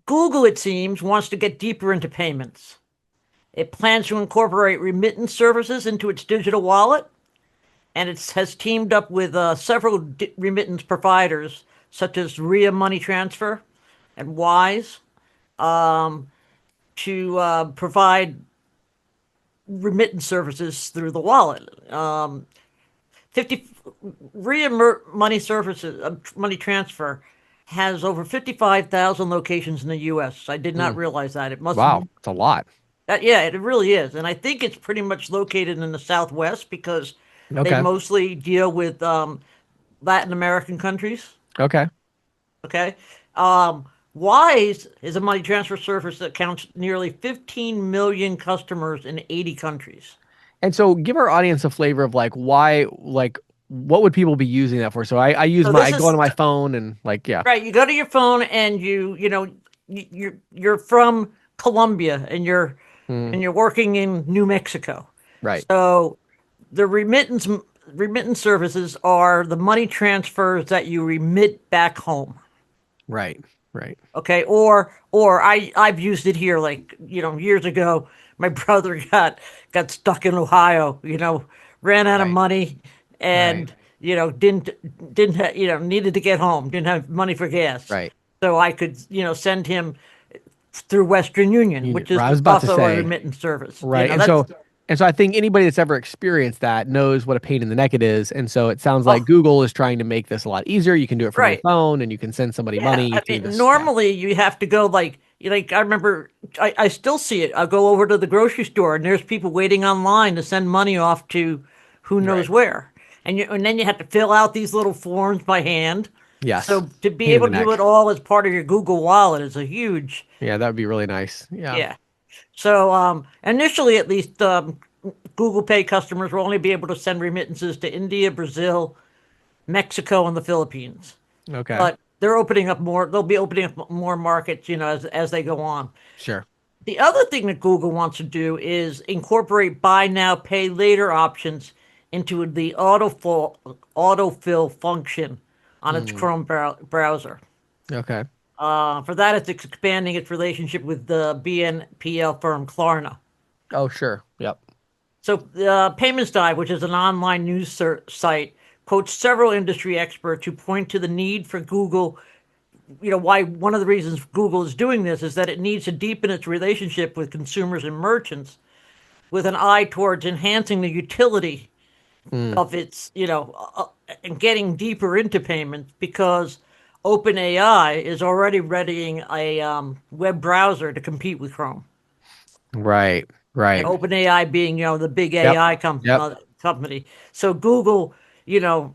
Google, it seems, wants to get deeper into payments. It plans to incorporate remittance services into its digital wallet, and it has teamed up with several remittance providers, such as Ria Money Transfer and Wise, to provide remittance services through the wallet. 50 Ria Money Services, Money Transfer, has over 55,000 locations in the U.S. I did not Mm. realize that. It must, Wow, it's a lot. yeah, it really is. And I think it's pretty much located in the Southwest because they Okay. mostly deal with Latin American countries. Okay. Okay. Um, Wise is a money transfer service that counts nearly 15 million customers in 80 countries. And so give our audience a flavor of like why, like what would people be using that for? So I use So my, I this go onto is my phone and like, yeah. right. You go to your phone and you're from Colombia and Mm, you're working in New Mexico. right. So the remittance services are the money transfers that you remit back home. Right. Right. Okay, or I've used it here, like years ago. My brother got stuck in Ohio. Ran out of Right. money, Right. and needed to get home. Didn't have money for gas, Right. so I could send him through Western Union, which is I was about to also a say, remittance service. right. And That's so I think anybody that's ever experienced that knows what a pain in the neck it is. And so it sounds like oh Google is trying to make this a lot easier. You can do it from your right. phone and you can send somebody Yeah, money I through mean, this. Yeah. normally you have to go like I remember I still see it. I'll go over to the grocery store and there's people waiting online to send money off to who knows Right. where. And then you have to fill out these little forms by hand. Yes. So to be Pain in able the to do neck. it all as part of your Google Wallet is a huge, Yeah, that would be really nice. Yeah. yeah. So initially at least Google Pay customers will only be able to send remittances to India, Brazil, Mexico, and the Philippines. Okay. But they're opening up more. They'll be opening up more markets, as they go on. Sure. The other thing that Google wants to do is incorporate buy now, pay later options into the autofill function on its Mm, Chrome browser. okay. For that, it's expanding its relationship with the BNPL firm Klarna. Oh, sure. Yep. So, Payments Dive, which is an online news site, quotes several industry experts who point to the need for Google. Why one of the reasons Google is doing this is that it needs to deepen its relationship with consumers and merchants with an eye towards enhancing the utility Mm, of its, and getting deeper into payments because OpenAI is already readying a web browser to compete with Chrome. right. And Right. OpenAI being, the big Yep. AI Yep. company. So Google, you know,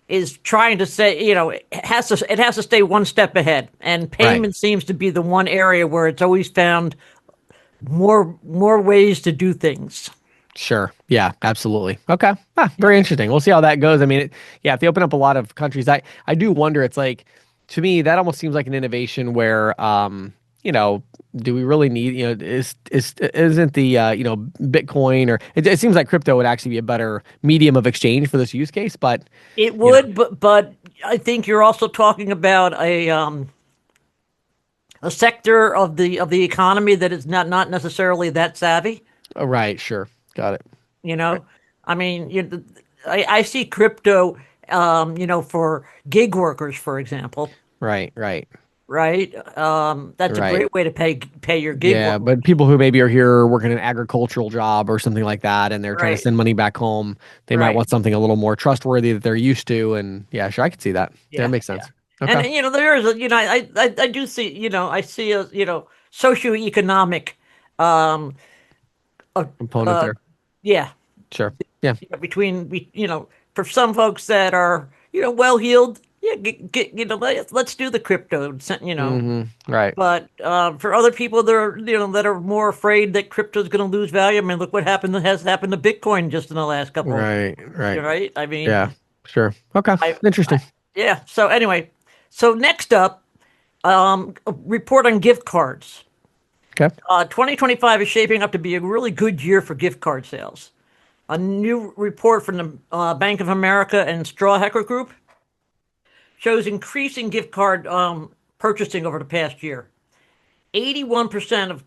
is trying to say, it has to stay one step ahead. And Right. payment seems to be the one area where it's always found more ways to do things. Sure. Yeah, absolutely. Okay. Very interesting. We'll see how that goes. I mean, yeah, if they open up a lot of countries, I do wonder, it's like to me that almost seems like an innovation where you know, do we really need, is isn't the Bitcoin or it seems like crypto would actually be a better medium of exchange for this use case, but It you know, would, but I think you're also talking about a sector of the economy that is not necessarily that savvy. right, sure. Got it. You Right. know, I mean, I see crypto, for gig workers, for example, Right, right. right? That's a Right. great way to pay your gig Yeah, workers, but people who maybe are here working an agricultural job or something like that, and they're trying to right? send money back home, they might Right. want something a little more trustworthy that they're used to. And yeah, sure, I could see that. Yeah, that Yeah, makes yeah. sense. And Okay. there is I do see, I see a socioeconomic, um, uh, Component uh, there. yeah, Sure. Yeah. between for some folks that are well heeled, yeah, let's do the crypto, Right. But for other people that are more afraid that crypto is going to lose value, I mean, look what has happened to Bitcoin just in the last couple of, Right. Right. right? I mean, Yeah. Sure. Okay. I Interesting. yeah. So anyway, so next up, a report on gift cards. Okay. 2025 is shaping up to be a really good year for gift card sales. A new report from the Bank of America and Strawhecker Group shows increasing gift card purchasing over the past year. 81%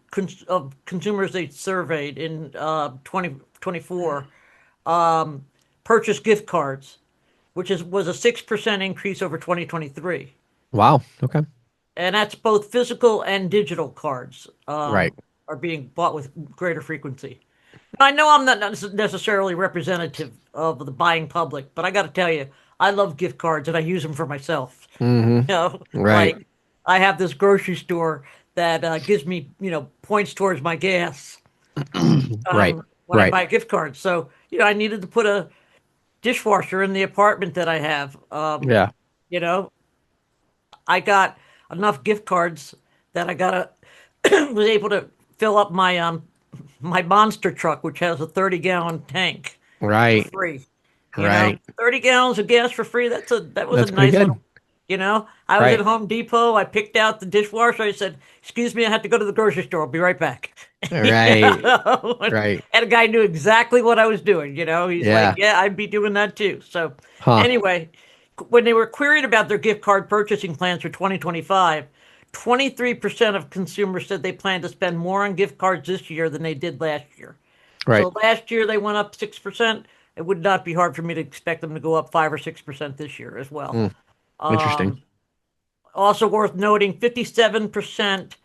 of consumers they surveyed in 2024 purchased gift cards, which was a 6% increase over 2023. Wow. Okay. And that's both physical and digital cards Right. are being bought with greater frequency. I know I'm not necessarily representative of the buying public, but I got to tell you, I love gift cards and I use them for myself. Mm-hmm. You know, Right. like I have this grocery store that gives me, points towards my gas Right. when I Right. buy gift cards. So, I needed to put a dishwasher in the apartment that I have. Yeah. You know, I got enough gift cards that I got was able to fill up my monster truck, which has a 30-gallon tank for Right. free. Right. 30 gallons of gas for free. That was a That's pretty nice good. little, I was at Right. Home Depot. I picked out the dishwasher. I said, "Excuse me, I have to go to the grocery store. I'll be right back." Right. Right. And a guy knew exactly what I was doing. He's like, Yeah. "Yeah, I'd be doing that too." So, Huh. anyway, when they were queried about their gift card purchasing plans for 2025, 23% of consumers said they plan to spend more on gift cards this year than they did last year. Right. So last year they went up 6%. It would not be hard for me to expect them to go up 5 or 6% this year as well. Mm. Interesting. Also worth noting, 57%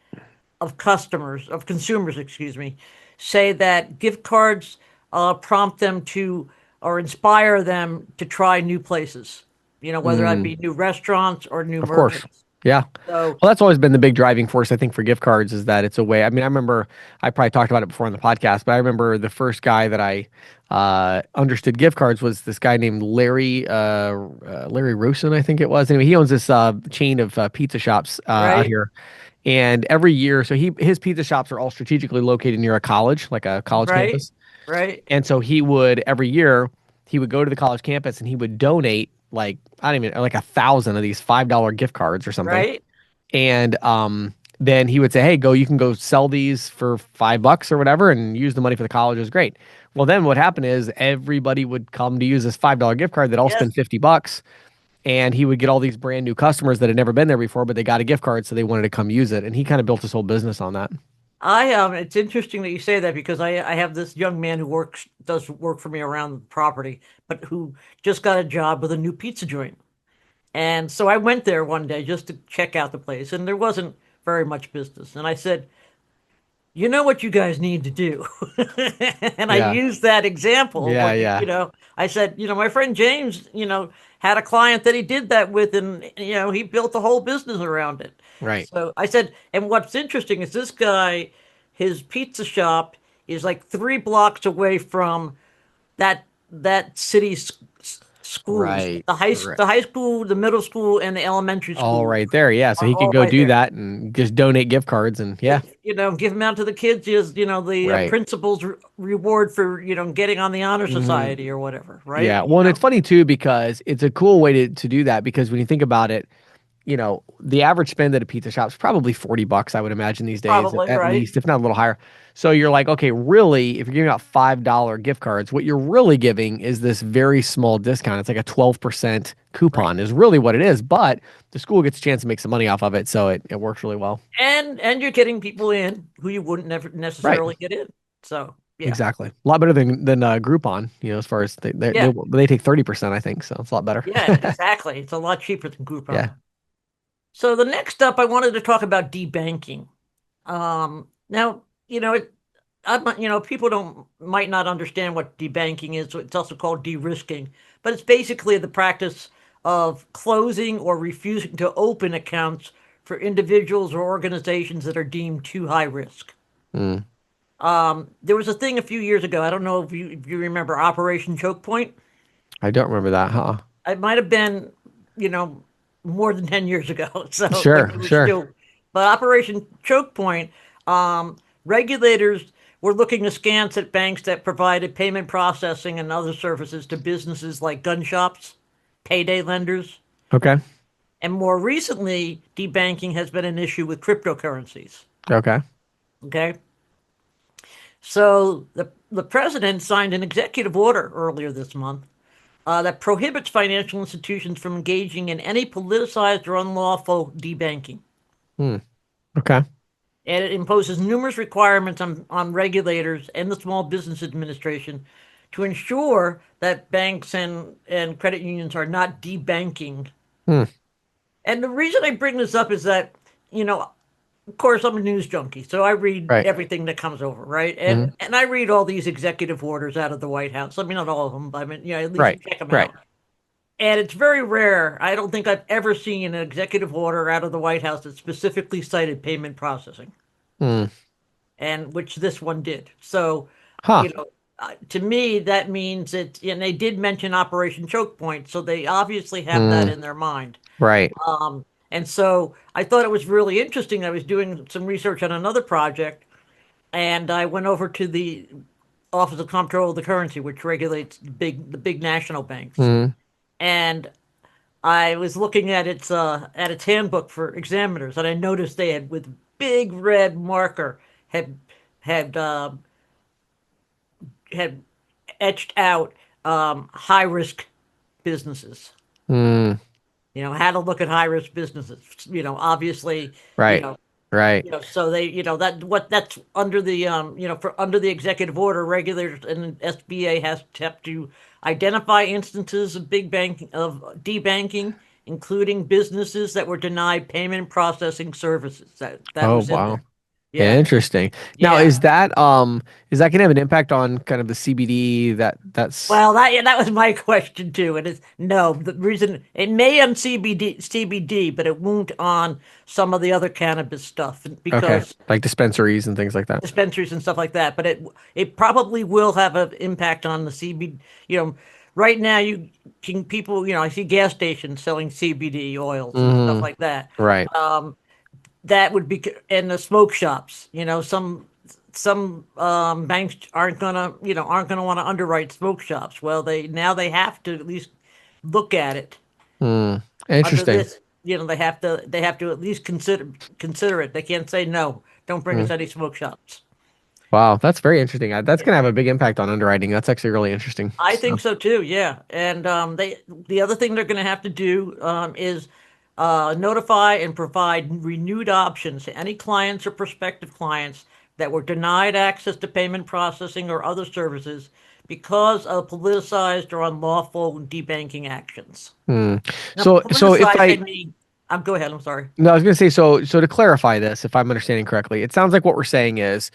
of consumers, excuse me, say that gift cards prompt them to or inspire them to try new places. Whether that Mm. be new restaurants or new Of course. merchants. Yeah. So, Well, that's always been the big driving force, I think, for gift cards is that it's a way. I mean, I remember I probably talked about it before on the podcast, but I remember the first guy that I understood gift cards was this guy named Larry Rosen, I think it was. Anyway, he owns this chain of pizza shops out right, here, and every year, so his pizza shops are all strategically located near a college, like a college right, campus. right, And so he would every year he would go to the college campus and he would donate like I don't even like 1,000 of these $5 gift cards or something. right. And then he would say, "Hey, you can go sell these for $5 or whatever, and use the money for the college." It was great. Well, then what happened is everybody would come to use this $5 gift card that all Yes, spend $50, and he would get all these brand new customers that had never been there before, but they got a gift card, so they wanted to come use it. And he kind of built his whole business on that. it's interesting that you say that because I have this young man who does work for me around the property, but who just got a job with a new pizza joint. And so I went there one day just to check out the place, and there wasn't very much business. And I said, "You know what you guys need to do?" And I Yeah, used that example of yeah, what yeah. I said, my friend James, had a client that he did that with, and he built the whole business around it. Right. So I said, and what's interesting is this guy, his pizza shop is like 3 blocks away from that city's schools, Right. Right. the high school, the middle school, and the elementary All school right there. Yeah. So are he could all go right do there. that and just donate gift cards and yeah. Give them out to the kids is the Right. principal's reward for getting on the honor Hmm. society or whatever, right? Yeah. Well, and it's funny too because it's a cool way to do that because when you think about it, the average spend at a pizza shop is probably $40, I would imagine these days, Probably at right, least, if not a little higher. So you're like, okay, really, if you're giving out $5 gift cards, what you're really giving is this very small discount. It's like a 12% right, coupon is really what it is, but the school gets a chance to make some money off of it, so it works really well. and you're getting people in who you wouldn't never Right. necessarily get in. So yeah, Exactly. A lot better than Groupon, as far as yeah, they take 30%, I think, so it's a lot better. yeah, exactly. It's a lot cheaper than Yeah. Groupon. So the next up, I wanted to talk about debanking. Now, people don't might not understand what debanking is. It's also called de-risking, but it's basically the practice of closing or refusing to open accounts for individuals or organizations that are deemed too high risk. Mm. There was a thing a few years ago. I don't know if you remember Operation Choke Point. I don't remember that, huh? It might have been, you know, more than 10 years ago. So when Sure, it was sure. still, but Operation Choke Point, regulators were looking askance at banks that provided payment processing and other services to businesses like gun shops, payday lenders, Okay. and more recently, debanking has been an issue with cryptocurrencies. Okay. Okay. So the president signed an executive order earlier this month that prohibits financial institutions from engaging in any politicized or unlawful debanking. Hmm. Okay. and it imposes numerous requirements on regulators and the Small Business Administration to ensure that banks and credit unions are not debanking. Hmm. And the reason I bring this up is that, you know, of course, I'm a news junkie, so I read Right. everything that comes over, right? Hmm. And I read all these executive orders out of the White House. I mean, not all of them, but I mean, at least Right. you check them Right. out. And it's very rare. I don't think I've ever seen an executive order out of the White House that specifically cited payment processing, Hmm. and which this one did. So, Huh. to me, that means it, and they did mention Operation Choke Point, so they obviously have that Hmm. in their mind. Right. And so I thought it was really interesting. I was doing some research on another project, and I went over to the Office of Comptroller of the Currency, which regulates the big national banks, Hmm. and I was looking at its handbook for examiners, and I noticed they had with big red marker had had etched out high risk businesses. Hmm. How to look at high risk businesses. Obviously, you Right. know, Right. so they, that's under the, for under the executive order, regulators and SBA has to have to identify instances of big banking of debanking, including businesses that were denied payment processing services. That Oh, was in wow. there. Yeah, Interesting. Now, yeah. is that going to have an impact on kind of the CBD that's Well, yeah, that was my question too. And it's no, the reason it may on CBD, but it won't on some of the other cannabis stuff okay, because like dispensaries and things like that? dispensaries and stuff like that. But it probably will have an impact on the CBD. Right now you can people, I see gas stations selling CBD oils and stuff Hmm. like that. Right. That would be and the smoke shops. Some banks aren't gonna want to underwrite smoke shops. Well, they have to at least look at it Hmm. under Interesting. this. They have to at least consider it. They can't say no. Don't bring Hmm. us any smoke shops. Wow, that's very interesting. That's going to have a big impact on underwriting. That's actually really interesting. I So, think so too. Yeah, and the other thing they're going to have to do is notify and provide renewed options to any clients or prospective clients that were denied access to payment processing or other services because of politicized or unlawful debanking actions. hmm. Now, So if politicized, I I mean, go ahead. I'm sorry. no, I was going to say so to clarify this, if I'm understanding correctly, it sounds like what we're saying is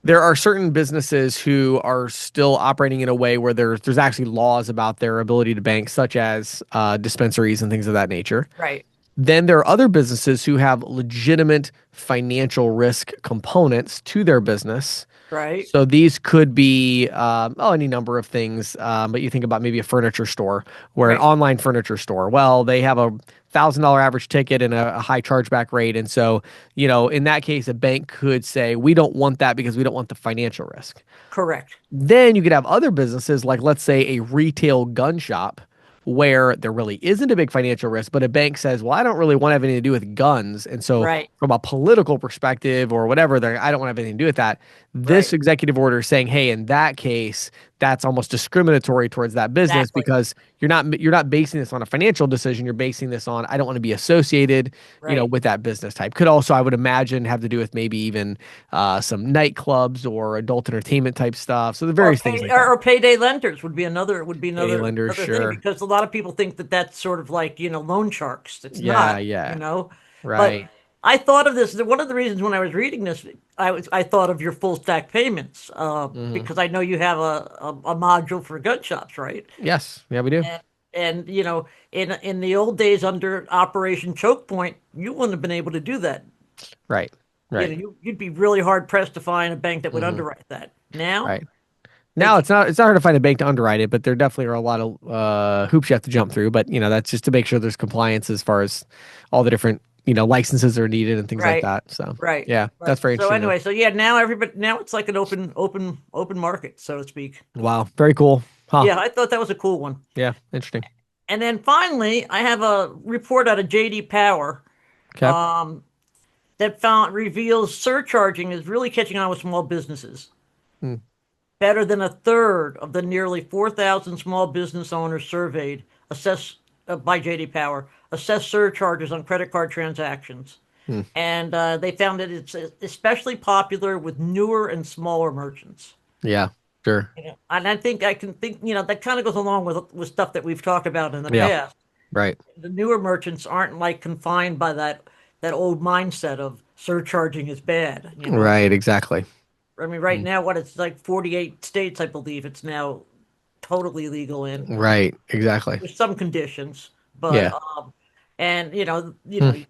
there are certain businesses who are still operating in a way where there's actually laws about their ability to bank, such as dispensaries and things of that nature. Right. Then there are other businesses who have legitimate financial risk components to their business. Right. So these could be any number of things, but you think about maybe a furniture store or an Right. online furniture store. Well, they have $1,000 average ticket and a high chargeback rate, and so in that case, a bank could say we don't want that because we don't want the financial risk. Correct. Then you could have other businesses like, let's say, a retail gun shop where there really isn't a big financial risk, but a bank says, well, I don't really want to have anything to do with guns. And so, Right. from a political perspective or whatever, I don't want to have anything to do with that. This Right. executive order is saying, hey, in that case, that's almost discriminatory towards that business Exactly. because you're not basing this on a financial decision. You're basing this on I don't want to be associated, Right. with that business type. Could also, I would imagine, have to do with maybe even some nightclubs or adult entertainment type stuff. So the Or various things pay like that. or payday lenders would be another Pay lenders, thing sure. because a lot of people think that that's sort of like loan sharks. It's Yeah, not, yeah. but Right. I thought of this. One of the reasons when I was reading this, I thought of your full stack payments Hmm. because I know you have a module for gun shops, right? Yes. Yeah, we do. And in the old days under Operation Choke Point, you wouldn't have been able to do that. Right. Right. You'd be really hard pressed to find a bank that would Hmm. underwrite that. Now Right. they Now it's not hard to find a bank to underwrite it, but there definitely are a lot of hoops you have to jump through. But that's just to make sure there's compliance as far as all the different licenses are needed and things like Right. that. So Right. yeah, Right. that's very So interesting though. anyway, so yeah, now it's like an open market, so to speak. Wow, very cool. Huh? Yeah, I thought that was a cool one. Yeah, interesting. And then finally, I have a report out of JD Power Okay. that found reveals surcharging is really catching on with small businesses. Hmm. Better than a third of the nearly 4,000 small business owners surveyed assess by JD Power assess surcharges on credit card transactions. Hmm. and they found that it's especially popular with newer and smaller merchants. Yeah, sure. You know, and I think I can think, that kind of goes along with stuff that we've talked about in the Yeah, past. right. The newer merchants aren't like confined by that old mindset of surcharging is bad, you know. Right, exactly. I mean, right Mm. now, what it's like 48 states, I believe it's now totally legal in Right, exactly. with some conditions, but Yeah. and Hmm. you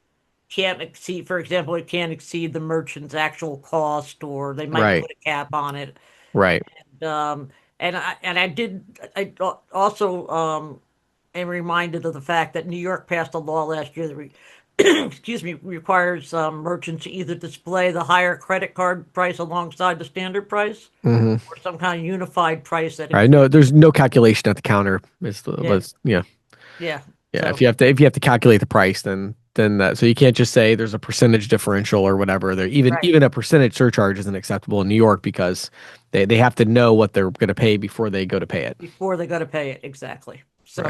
can't exceed, for example, it can't exceed the merchant's actual cost, or they might Right, put a cap on it. right. Um, I also am reminded of the fact that New York passed a law last year that excuse me, requires merchants to either display the higher credit card price alongside the standard price, Hmm. or some kind of unified price that Right. No, includes. there's no calculation at the counter. Yeah, Yeah. yeah. Yeah, So if you have to calculate the price, then that, so you can't just say there's a percentage differential or whatever. There, right even a percentage surcharge isn't acceptable in New York because they have to know what they're going to pay before they go to pay it. before they got to pay it, exactly. Right. So,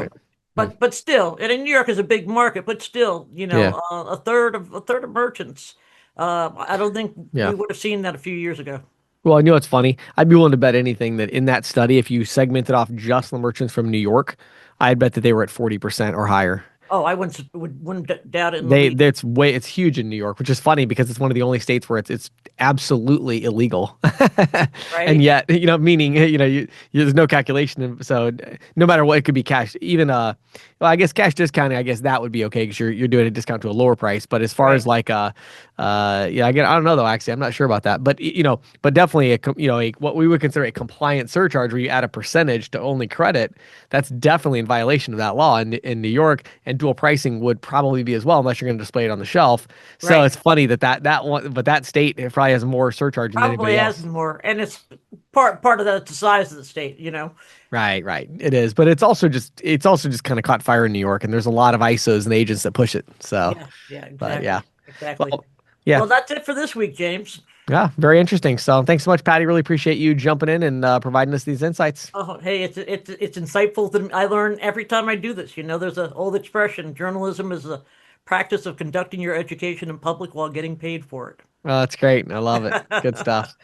Mm. but still, and in New York is a big market, but still, Yeah. a third of merchants. I don't think Yeah. we would have seen that a few years ago. Well, I know it's funny. I'd be willing to bet anything that in that study, if you segmented off just the merchants from New York, I'd bet that they were at 40% or higher. Oh, I wouldn't doubt it in the least. It's huge in New York, which is funny because it's one of the only states where it's absolutely illegal. And Right, yet, meaning, there's no calculation. So no matter what, it could be cash. Even, well, I guess cash discounting, I guess that would be okay because you're doing a discount to a lower price. But as far right. as like, yeah, again, I don't know though, actually, I'm not sure about that. But, but definitely what we would consider a compliant surcharge where you add a percentage to only credit, that's definitely in violation of that law in New York, and dual pricing would probably be as well unless you're going to display it on the shelf. So Right. it's funny that one, but that state, it probably has more surcharge than Probably anybody has else. more, and it's part of that, the size of the state. Right, right. It is, but it's also just kind of caught fire in New York, and there's a lot of ISOs and agents that push it. So, Yeah, yeah, but yeah, exactly, exactly. well, yeah, Well, that's it for this week, James. yeah, very interesting. So thanks so much, Patty. Really appreciate you jumping in and providing us these insights. Oh, hey, it's insightful. I learn every time I do this. There's an old expression: journalism is a practice of conducting your education in public while getting paid for That's great. I love it. Good it. stuff.